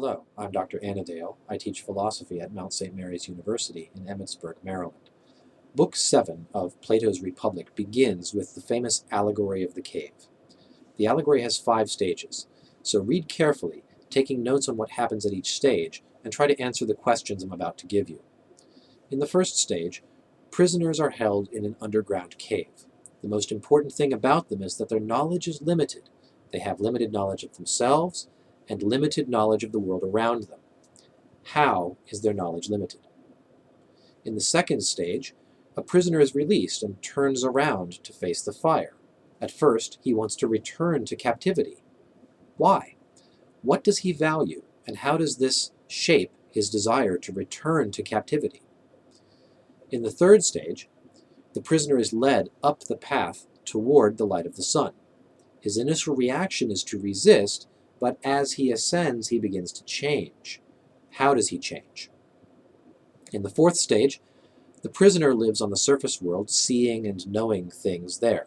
Hello, I'm Dr. Anna Dale. I teach philosophy at Mount St. Mary's University in Emmitsburg, Maryland. Book 7 of Plato's Republic begins with the famous Allegory of the Cave. The allegory has 5 stages, so read carefully, taking notes on what happens at each stage, and try to answer the questions I'm about to give you. In the first stage, prisoners are held in an underground cave. The most important thing about them is that their knowledge is limited. They have limited knowledge of themselves and limited knowledge of the world around them. How is their knowledge limited? In the second stage, a prisoner is released and turns around to face the fire. At first, he wants to return to captivity. Why? What does he value, and how does this shape his desire to return to captivity? In the third stage, the prisoner is led up the path toward the light of the sun. His initial reaction is to resist, but as he ascends, he begins to change. How does he change? In the fourth stage, the prisoner lives on the surface world, seeing and knowing things there.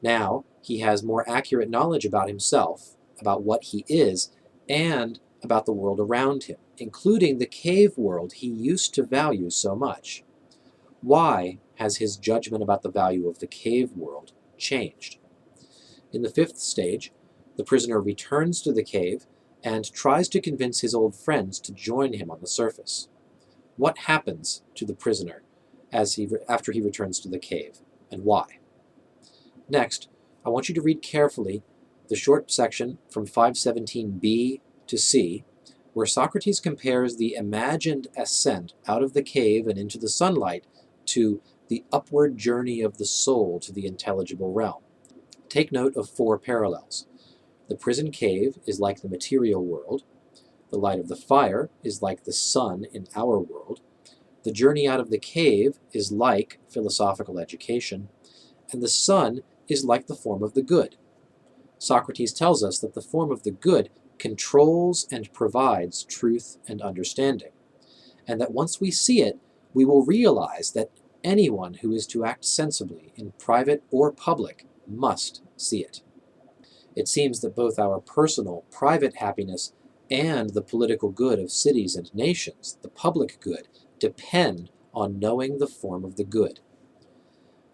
Now, he has more accurate knowledge about himself, about what he is, and about the world around him, including the cave world he used to value so much. Why has his judgment about the value of the cave world changed? In the fifth stage, the prisoner returns to the cave and tries to convince his old friends to join him on the surface. What happens to the prisoner after he returns to the cave, and why? Next, I want you to read carefully the short section from 517b to c, where Socrates compares the imagined ascent out of the cave and into the sunlight to the upward journey of the soul to the intelligible realm. Take note of 4 parallels. The prison cave is like the material world. The light of the fire is like the sun in our world. The journey out of the cave is like philosophical education. And the sun is like the form of the good. Socrates tells us that the form of the good controls and provides truth and understanding, and that once we see it, we will realize that anyone who is to act sensibly in private or public must see it. It seems that both our personal, private happiness and the political good of cities and nations, the public good, depend on knowing the form of the good.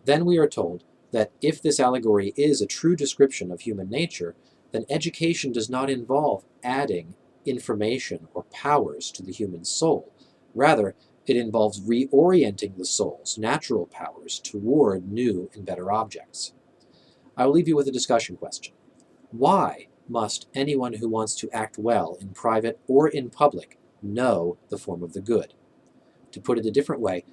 Then we are told that if this allegory is a true description of human nature, then education does not involve adding information or powers to the human soul. Rather, it involves reorienting the soul's natural powers toward new and better objects. I will leave you with a discussion question. Why must anyone who wants to act well in private or in public know the form of the good? To put it a different way,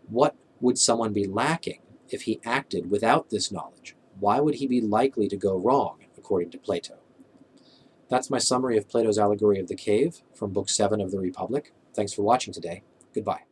what would someone be lacking if he acted without this knowledge? Why would he be likely to go wrong, according to Plato? That's my summary of Plato's Allegory of the Cave from Book 7 of the Republic. Thanks for watching today. Goodbye.